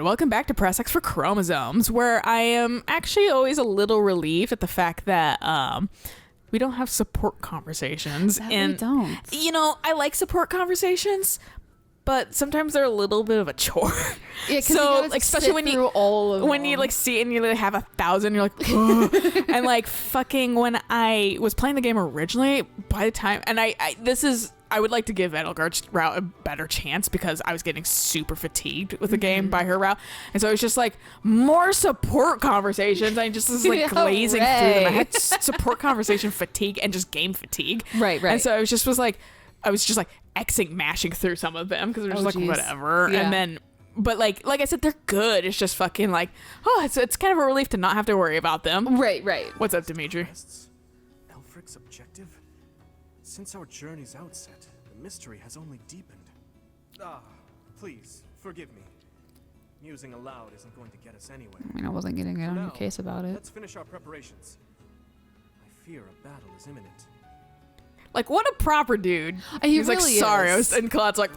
and welcome back to Press X for Chromosomes, where I am actually always a little relieved at the fact that we don't have support conversations. We don't. You know, I like support conversations, but sometimes they're a little bit of a chore. Yeah, so like, especially when you see it and you have 1,000, you're like, ugh. And like fucking when I was playing the game originally, by the time, and I would like to give Edelgard's route a better chance because I was getting super fatigued with the game by her route. And so it was just like more support conversations. I just was like glazing through them. I had support conversation fatigue and just game fatigue. Right. And so I was just like Xing, mashing through some of them because it was whatever. Yeah. And then, but like I said, they're good. It's just fucking like, it's kind of a relief to not have to worry about them. Right. What's up, Dimitri? Elfric's objective? Since our journey's outset, the mystery has only deepened. Please, forgive me. Musing aloud isn't going to get us anywhere. I mean, I wasn't getting it on your case about it. Let's finish our preparations. I fear a battle is imminent. Like, what a proper dude. He's like, really sorry. is. And Claude's like,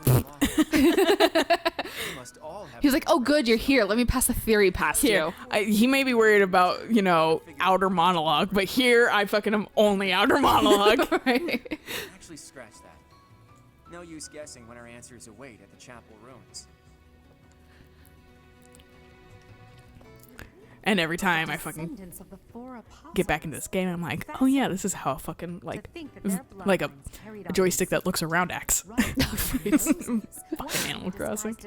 He's like, oh, good, you're here. Let me pass a theory past you. He may be worried about, outer monologue, but here I fucking am only outer monologue. Right. Actually, scratch that. No use guessing when our answers await at the chapel ruins. And every time I fucking get back into this game, I'm like, oh yeah, this is how a fucking, like a joystick that looks around acts. Fucking Animal Crossing.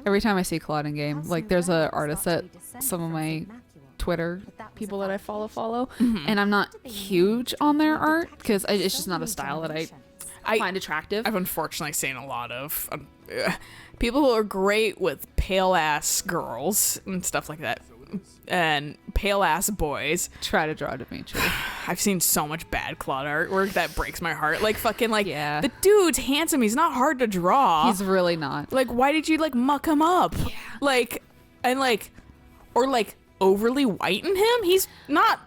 Every time I see Claude in game, like there's a artist that some of my Twitter people that I follow, and I'm not huge on their art because it's just not a style that I find attractive. I've unfortunately seen a lot of people who are great with pale ass girls and stuff like that, and pale ass boys. Try to draw Dimitri. I've seen so much bad Claude artwork that breaks my heart. Like fucking Yeah. The dude's handsome. He's not hard to draw. He's really not. Like, why did you muck him up? Yeah. Or overly whiten him? He's not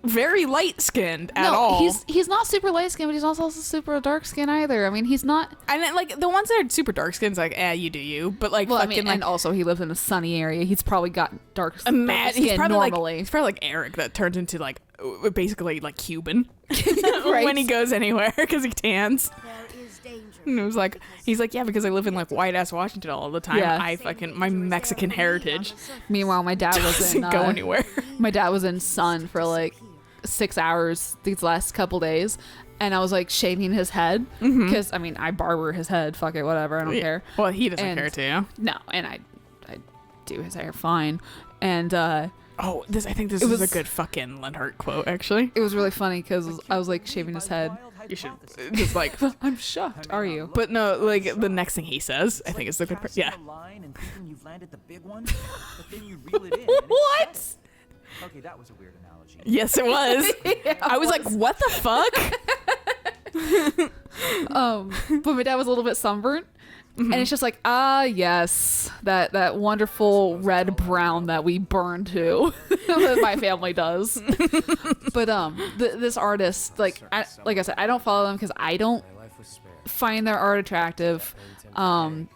very light skinned at all. He's not super light skinned, but he's also super dark skinned either. I mean, he's not. And then, the ones that are super dark skinned, you do you. But and also he lives in a sunny area. He's probably got dark skin normally. He's probably like Eric that turns into basically Cuban Right. when he goes anywhere because he tans. And it was he's like, yeah, because I live in white ass Washington all the time. Yeah. My Mexican heritage. Meanwhile, my dad was in doesn't go anywhere. My dad was in sun for 6 hours these last couple days, and I was shaving his head because I barber his head. Fuck it, whatever. I don't care. Well, he doesn't care too. No, and I do his hair fine, and I think this is a good fucking Lenhart quote, actually. it was really funny because I was shaving his head. You should just I'm shocked. Are you? But no, the next thing he says, I think is the good part. Yeah. What? Okay, that was a weird analogy. Yes, it was. Yeah, I was like, what the fuck? But my dad was a little bit sunburnt. And it's just yes, that wonderful red brown that we burn to, that my family does. But this artist, like I said, I don't follow them because I don't find their art attractive.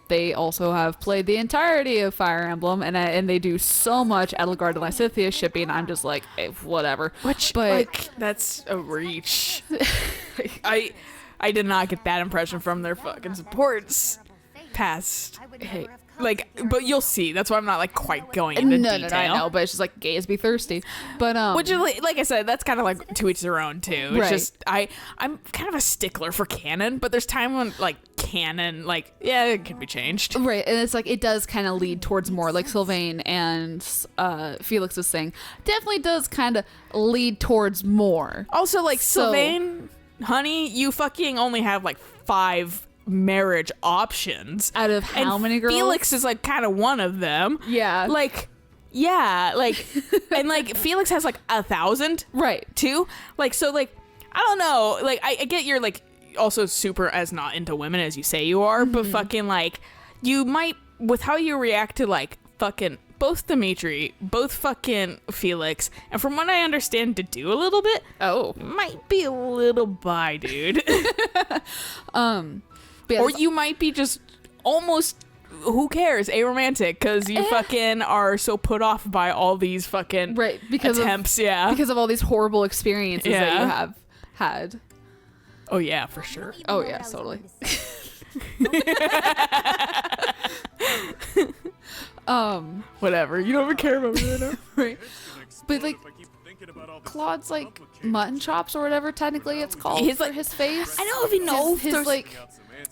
They also have played the entirety of Fire Emblem, and they do so much Edelgard and Lysithea shipping. I'm just whatever. But that's a reach. I did not get that impression from their fucking supports. Past, but you'll see. That's why I'm not quite going into detail. No, I know, but it's just gays be thirsty. But which is like I said, that's kind of to each their own too. It's right. just I'm kind of a stickler for canon, but there's time when canon it can be changed. Right, and it's it does kind of lead towards more Sylvain and Felix's thing. Definitely does kind of lead towards more. Also, Sylvain, honey, you fucking only have 5 marriage options out of how many girls? Felix is kind of one of them. Yeah. And Felix has 1,000. Right. Too. So I don't know. I get you're also super as not into women as you say you are, but fucking you might, with how you react to fucking both Dimitri, both fucking Felix, and from what I understand to do a little bit, might be a little bi, dude. Or you might be just almost who cares? Aromantic, because you fucking are so put off by all these fucking attempts. Because of all these horrible experiences that you have had. Oh yeah, for sure. Oh yeah, totally. Whatever. You don't even care about me right now. Right. But like Claude's like mutton chops or whatever technically it's called. He's like his face. I don't even know if his there's like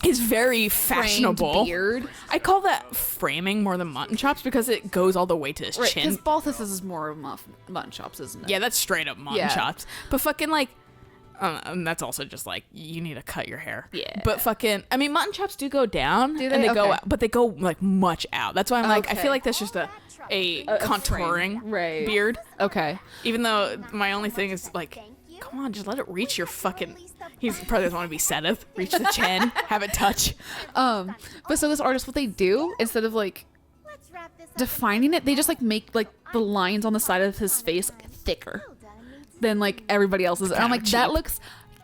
his very fashionable beard. I call that framing more than mutton chops because it goes all the way to his chin. Because Balthus is more of mutton chops, isn't it? Yeah, that's straight up mutton chops. But fucking like, and that's also just like you need to cut your hair. Yeah. But fucking, I mean, mutton chops do go down, do they? And they go out, but they go like much out. That's why I'm like, I feel like that's just a contouring beard. Okay. Even though my only thing is like, come on, just let it reach your fucking. He probably doesn't want to be Seth. Reach the chin, have it touch. But so this artist, what they do instead of like defining it, they just like make like the lines on the side of his face thicker than like everybody else's. And I'm like, that looks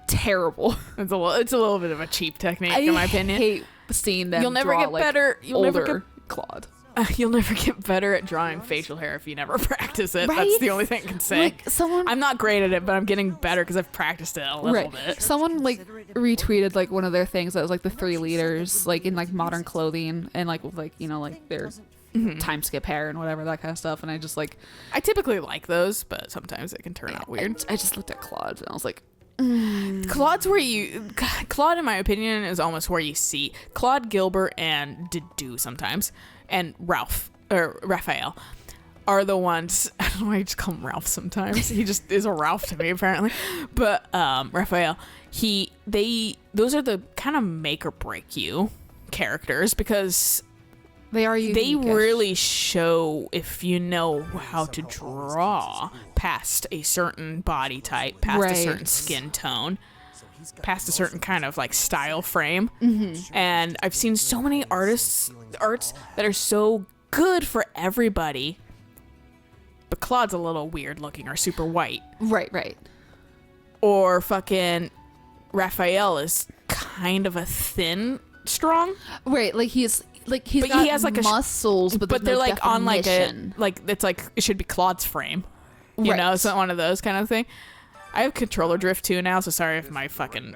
terrible. It's a little bit of a cheap technique, in my opinion. I hate seeing them. You'll never draw, get like, better. You'll never get Claude. You'll never get better at drawing facial hair if you never practice it. Right? That's the only thing I can say. Like I'm not great at it, but I'm getting better because I've practiced it a little bit. Someone like retweeted like one of their things that was like the 3 leaders like in like modern clothing and like with like you know like their time skip hair and whatever that kind of stuff. And I just like I typically like those, but sometimes it can turn out weird. I just looked at Claude and I was like. Claude, in my opinion, is almost where you see Claude, Gilbert, and Dedu sometimes, and Raphael are the ones. I don't know why I just call him Ralph sometimes. He just is a Ralph to me apparently. But Raphael, those are the kind of make or break you characters because they are unique. They really show if you know how to draw past a certain body type, past a certain skin tone, past a certain kind of like style frame. And I've seen so many arts that are so good for everybody, but Claude's a little weird looking or super white. Right. Or fucking Raphael is kind of a thin, strong. Right, like he's got he has like muscles, but they're no like definition. on like it's like it should be Claude's frame, you know, so one of those kind of thing. I have controller drift too now, so sorry if my fucking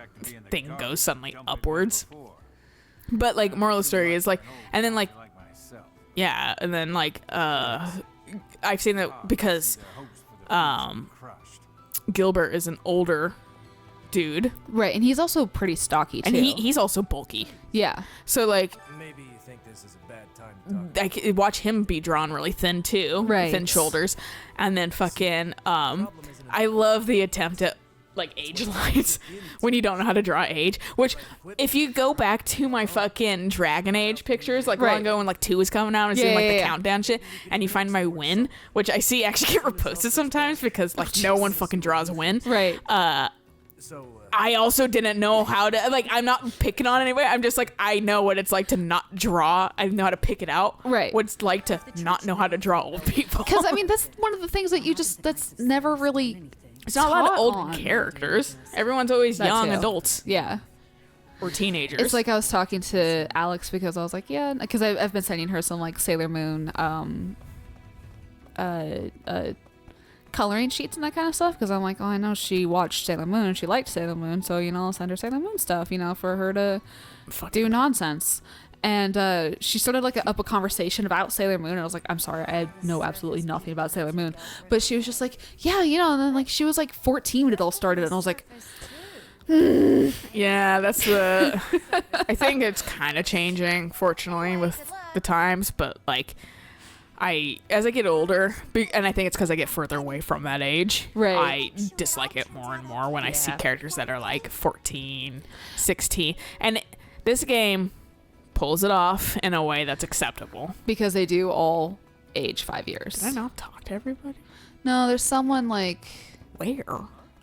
thing goes suddenly upwards. But like moral of the story is like, and then like, yeah, and then like I've seen that because Gilbert is an older dude, right, and he's also pretty stocky too, and he's also bulky. Yeah, so like. Maybe you think this is a bad time to I could watch him be drawn really thin too, right? Thin shoulders, and then fucking I love the attempt at like age lines when you don't know how to draw age. Which, if you go back to my fucking Dragon Age pictures, like long ago when like 2 was coming out and seeing like the countdown shit, and you find my win, which I see actually get reposted sometimes because like no one fucking draws a win, right? I also didn't know how to, like, I'm not picking on anybody. I'm just like, I know what it's like to not draw. I know how to pick it out. Right. What it's like to not know how to draw old people. Because, I mean, that's one of the things that that's never really It's not a lot of old characters. Everyone's always young adults. Yeah. Or teenagers. It's like I was talking to Alex because I was like, yeah, because I've been sending her some, like, Sailor Moon, coloring sheets and that kind of stuff because I'm like, oh, I know she watched Sailor Moon and she liked Sailor Moon, so you know I'll send her Sailor Moon stuff, you know, for her to do nonsense. And she started like up a conversation about Sailor Moon, and I was like, I'm sorry, I know absolutely nothing about Sailor Moon, but she was just like, yeah, you know, and then like she was like 14 when it all started, and I was like, yeah, that's the I think it's kind of changing, fortunately, with the times, but like as I get older, and I think it's because I get further away from that age, right, I dislike it more and more when I see characters that are like 14, 16. And this game pulls it off in a way that's acceptable. Because they do all age 5 years. Did I not talk to everybody? No, there's someone like... Where?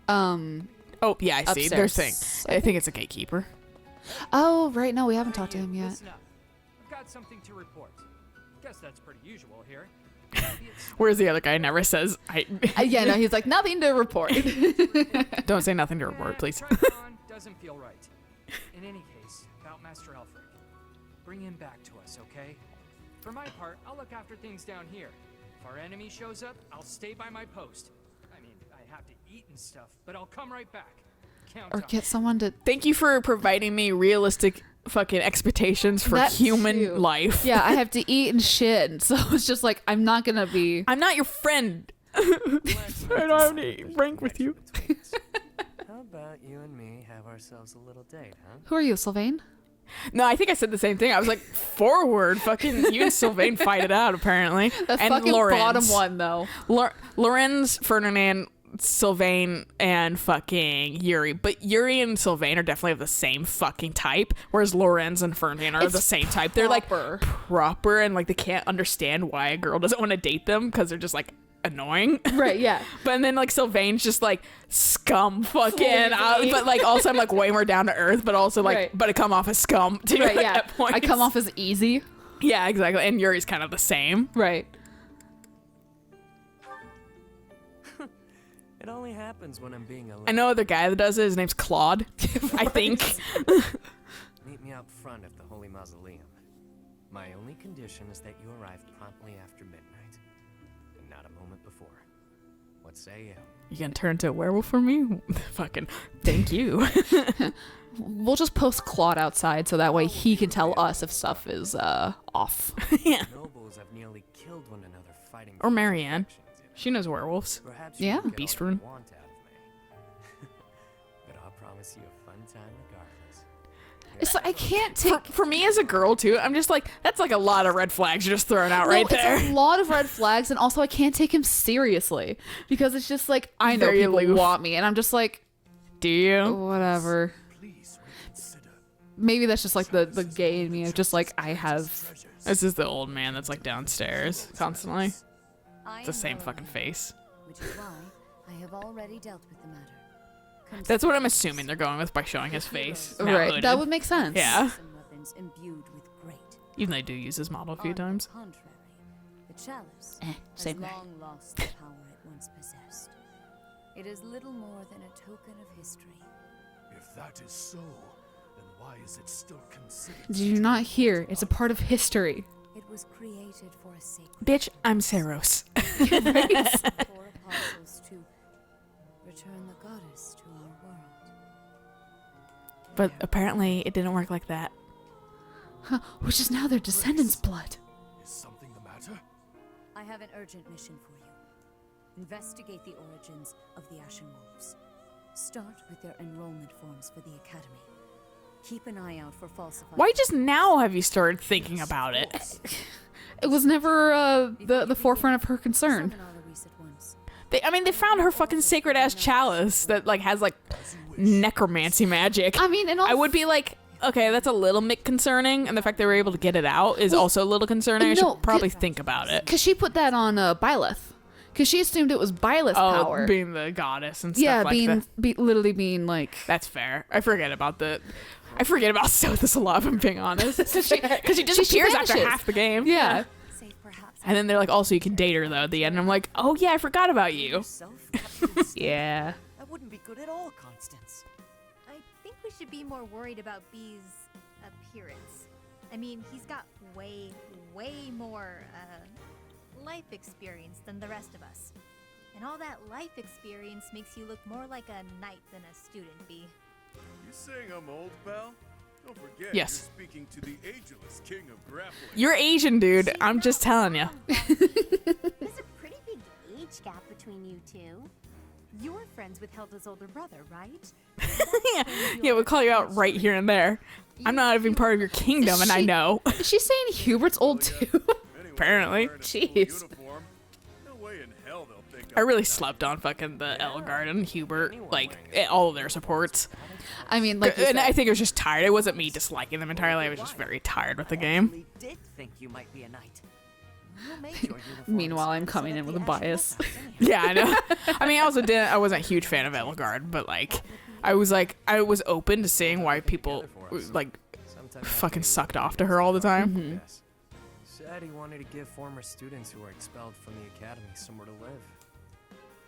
Oh, yeah, I see. There's thing. I think it's a gatekeeper. Oh, right. No, we haven't talked to him yet. I've got something to report. Guess that's pretty usual here. Whereas the other guy never says yeah, no, he's like, nothing to report. Don't say nothing to report, please. Doesn't feel right. In any case, about Master Elfric. bring him back to us, okay? For my part, I'll look after things down here. If our enemy shows up, I'll stay by my post. I mean, I have to eat and stuff, but I'll come right back. Count Or on get someone to. Thank you for providing me realistic fucking expectations for That human too. life. Yeah, I have to eat and shit. And so it's just like, I'm not going to be. I'm not your friend. Let's I don't have any rank with you. How about you and me have ourselves a little date, huh? Who are you, Sylvain? No, I think I said the same thing. I was like, forward. Fucking you and Sylvain fight it out, apparently. The and fucking Lorenz. bottom one, though. Lorenz, Ferdinand, Sylvain, and fucking Yuri. But Yuri and Sylvain are definitely of the same fucking type, whereas Lorenz and Ferdinand are It's the same type. They're like proper. proper, and like they can't understand why a girl doesn't want to date them because they're just like annoying. Right, yeah. But then like Sylvain's just like scum fucking but like also I'm like way more down to earth, but also like Right. but I come off as scum too. Right, yeah. At points. I come off as easy. Yeah, exactly. And Yuri's kind of the same. Right. It only happens when I'm being a I know the guy that does it, his name's Claude. I think. Meet me out front of the Holy Mausoleum. My only condition is that you arrive promptly after midnight, and not a moment before. What say you? You gonna turn into a werewolf for me? Fucking thank you. We'll just post Claude outside so that way he can tell us if stuff is off. Yeah. Nobles have nearly killed one another fighting. Or for Marianne. factions, you know. She knows werewolves. Perhaps Yeah. you can get Beast all you rune. want out of me. But I'll promise you a fun time regardless. It's like, I can't take. For me as a girl too, I'm just like, that's like a lot of red flags you're just throwing out right no, there. It's a lot of red flags, and also I can't take him seriously because it's just like I know Very people aloof. want me, and I'm just like, Do you? whatever. Please reconsider. Maybe that's just like the gay in me of just like I have. This is the old man that's like downstairs constantly. I It's the am same Alayna, fucking face. which is why I have already dealt with the matter. That's what I'm assuming they're going with by showing his face. now Right, hooded. that would make sense. Yeah. Some weapons imbued with great. Even though they do use his model a few On times. the contrary, the chalice has same guy. long lost the power it once possessed. It is little more than a token of history. If that is so, then why is it still considered? Did you not hear? It's a part of history. It was created for a sacred Bitch, I'm Saros. for apostles to return the goddess to our world. But apparently it didn't work like that. Huh, which is now their descendants' blood. Is something the matter? I have an urgent mission for you. Investigate the origins of the Ashen Wolves. Start with their enrollment forms for the Academy. Keep an eye out for falsified. Why just now have you started thinking about it? It was never the forefront of her concern. Summon all the recent ones. They found her fucking sacred ass chalice that like has like necromancy magic. I mean, and I would be like, okay, that's a little bit concerning, and the fact they were able to get it out is also a little concerning. I no, should probably think about it. because she put that on Byleth, because she assumed it was Byleth's power. Being the goddess and stuff Yeah, like that. literally being like. That's fair. I forget about Sothis a lot, if I'm being honest. Because she disappears after vanishes. half the game. Yeah. Say perhaps And then they're like, also, you can date her, though, at the end. And I'm like, oh, yeah, I forgot about you. Yourself, Captain Stone? Yeah. That wouldn't be good at all, Constance. I think we should be more worried about B's appearance. I mean, he's got way more life experience than the rest of us. And all that life experience makes you look more like a knight than a student, B. You saying I'm old, pal? Don't forget, Yes. you're speaking to the ageless king of grappling. You're Asian, dude. I'm just telling you. There's a pretty big age gap between you two. You're friends with Hilda's older brother, right? Yeah, we'll call you out right here and there. I'm not even part of your kingdom, and I know. Is she saying Hubert's old too? Anyway, Apparently. wearing a full Jeez. uniform, no way in hell they'll think I I'm really a slept on fucking the Elgard and Hubert, like, all of their supports. I mean, like. You And said. I think it was just tired. It wasn't me disliking them entirely. I was just very tired with the game. Really did think you might be a knight. Who made your uniforms? Meanwhile, I'm Set coming up in the with a Ashen bias. Wolf House anyhow. Yeah, I know. I mean, I wasn't a huge fan of Elgard, but like, I was open to seeing why people like Sometime fucking after sucked you off to her all the time. Mhm. Yes. Said he wanted to give former students who were expelled from the academy somewhere to live.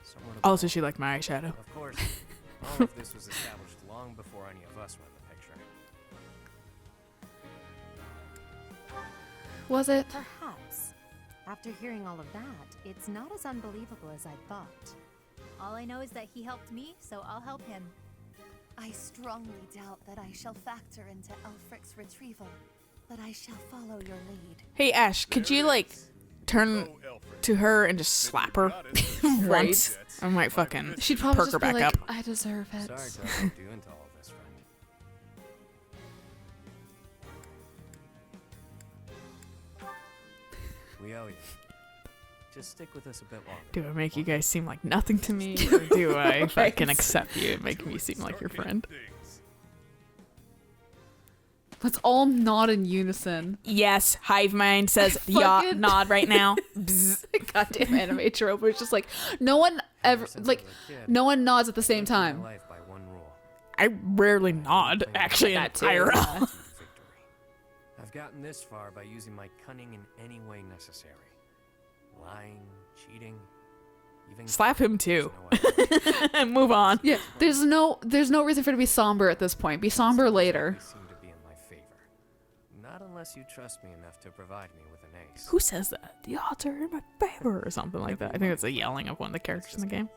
Somewhere to Also, go. she liked my eyeshadow. Of course, all of this was established long before any of us were in the picture. Was it? Perhaps. After hearing all of that, it's not as unbelievable as I thought. All I know is that he helped me, so I'll help him. I strongly doubt that I shall factor into Elfric's retrieval, but I shall follow your lead. Hey, Ash, could you, like, turn to her and just slap her once? I might fucking She'd probably perk just her be back like, up. I deserve it. Sorry to have you into all of this, friend. We owe you. Just stick with us a bit longer. Do I make you guys seem like nothing to me, or do I fucking accept you and make me seem like your friend? Let's all nod in unison. Yes, Hive Mind says yacht Fucking- nod right now. Bzz. Goddamn anime trope where it's just like no one ever like no one nods at the same time. Life by one rule. I rarely nod, actually, in That too, IRL. yeah. Victory. I've gotten this far by using my cunning in any way necessary. Lying, cheating, even Slap him too. in a way. And move on. Yeah, there's no reason for it to be somber at this point. Be somber later. They seem to be in my favor. Not unless you trust me enough to provide me with an ace. Who says that? The odds are in my favor, or something like that. I think that's a yelling of one of the characters in the game.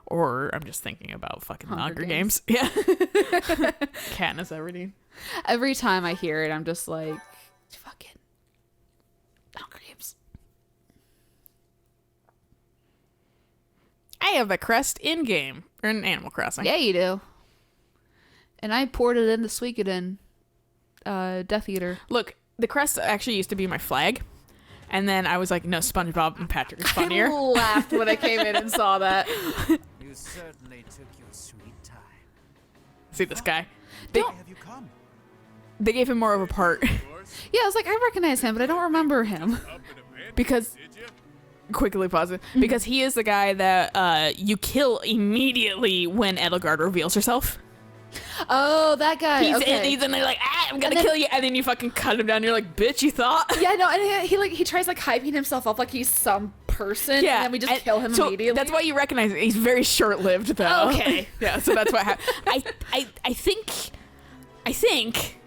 Or I'm just thinking about fucking Hunger Games. Yeah. Katniss Everdeen. Every time I hear it, I'm just like, fucking Hunger Games. I have a crest in game or in Animal Crossing. Yeah, you do. And I poured it into Suikoden, Death Eater. Look, the crest actually used to be my flag, and then I was like, no, SpongeBob and Patrick is funnier. I laughed when I came in and saw that. You certainly took your sweet time. See this guy? Why have you come? They gave him more of a part Yeah, I was like, I recognize him, but I don't remember him. because. Quickly pause it. Because he is the guy that you kill immediately when Edelgard reveals herself. Oh, that guy. He's in there like, I'm gonna kill you, and then you fucking cut him down. You're like, bitch, you thought? Yeah, no, and he tries like hyping himself up like he's some person. Yeah, and then we just kill him so immediately. That's why you recognize it. He's very short-lived, though. Okay. Yeah, so that's what happened. I think,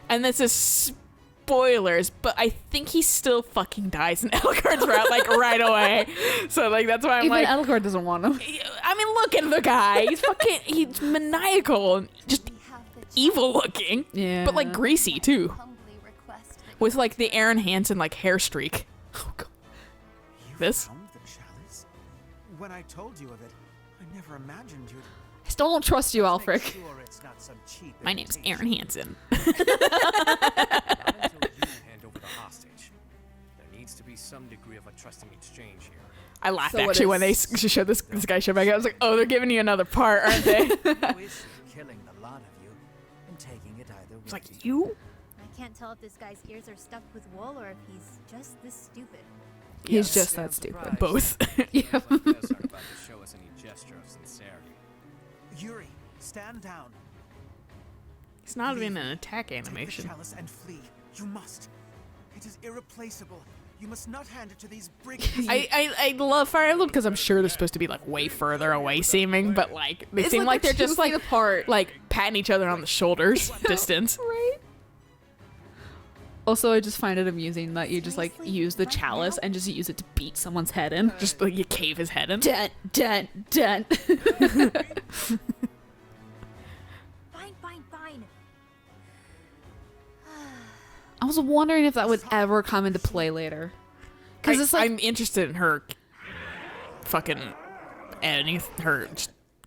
and this is spoilers, but I think he still fucking dies in Edelgard's route, like, right away. So, like, that's why I'm Even like... Edelgard doesn't want him. I mean, look at the guy. He's maniacal and just evil-looking. Yeah. But, like, greasy, too. Humbly request that With, like, the Aaron Hansen, like, hair streak. Oh, God. You This? found the chalice? When I told you of it, I never imagined you'd I still don't trust you, make Alfric. sure it's not some cheap My name's imitation. Aaron Hansen. Not until you hand over the hostage. There needs to be some degree of a trusting exchange here. I laughed, So what actually, when they is- showed this guy show back up. I was like, oh, they're giving you another part, aren't they? No issue killing the lot of you and taking it either way. It's like, you? I can't tell if this guy's ears are stuffed with wool or if he's just this stupid. He's Yes. just that stupid. Both. Yeah. Like this are about to show us any gesture of sincerity. Yuri, stand down. It's not even an attack Take the animation. chalice and flee. You must. It is irreplaceable. You must not hand it to these brigands. I love Fire Emblem because I'm sure they're supposed to be like way further away seeming, but like they seem like they're just like apart. like patting each other on the shoulders distance. Right. Also, I just find it amusing that you just like use the chalice and just use it to beat someone's head in. Just like you cave his head in. Dent, dent, dent. Fine. I was wondering if that would ever come into play later. Because it's like I'm interested in her fucking her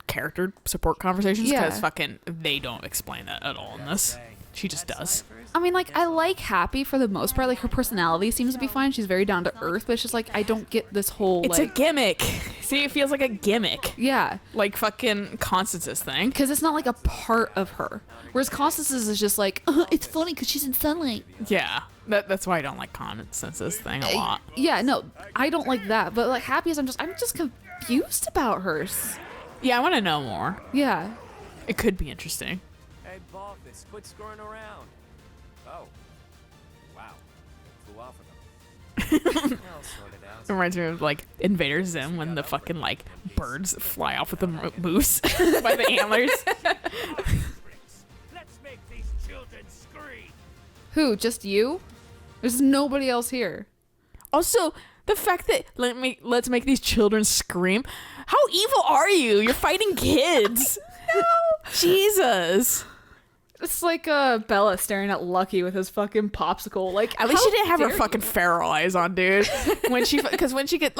character support conversations because Yeah. fucking they don't explain that at all in this. She just does. I mean, like, I like Happy for the most part. Like, her personality seems to be fine. She's very down to earth, but it's just like, I don't get this whole, It's like... a gimmick. See, it feels like a gimmick. Yeah. Like fucking Constance's thing. Because it's not, like, a part of her. Whereas Constance's is just like, it's funny because she's in sunlight. Yeah. That's why I don't like Constance's thing a lot. Yeah, no, I don't like that. But, like, Happy is, I'm just confused about hers. Yeah, I want to know more. Yeah. It could be interesting. Hey, Balthus, quit screwing around. Oh. Wow. Flew off of them. I'll sort it out. It reminds me of like Invader Zim when the fucking like birds fly off with the moose by the antlers. Let's make these children scream. Who? Just you? There's nobody else here. Also, the fact that let's make these children scream. How evil are you? You're fighting kids. No. Jesus. It's like Bella staring at Lucky with his fucking popsicle. Like, at least she didn't have her fucking feral eyes on, dude. Because when she gets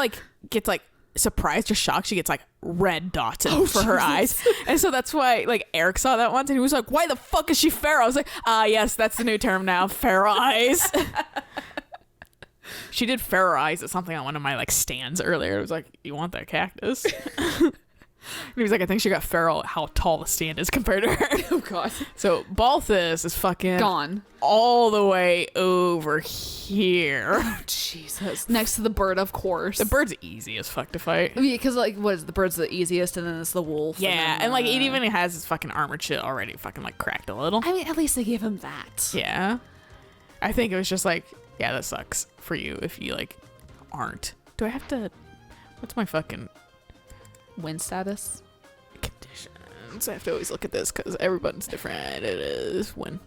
surprised or shocked, she gets like red dots for her eyes. And so that's why like Eric saw that once and he was like, why the fuck is she feral? I was like, yes, that's the new term now, feral eyes. She did feral eyes at something on one of my like stands earlier. It was like, you want that cactus? And he was like, I think she got feral at how tall the stand is compared to her. Oh god. So Balthus is fucking gone all the way over here. Oh Jesus. Next to the bird, of course. The bird's easy as fuck to fight. Yeah, because like what is the bird's the easiest and then it's the wolf. Yeah, and like it even has his fucking armored shit already fucking like cracked a little. I mean, at least they gave him that. Yeah. I think it was just like, yeah, that sucks for you if you like aren't. Do I have to what's my fucking win status? Conditions. I have to always look at this because everyone's different. It is win.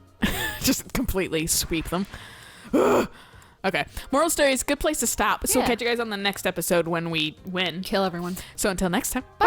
Just completely sweep them. Okay. Moral stories, good place to stop. So we'll catch you guys on the next episode when we win. Kill everyone. So until next time. Bye.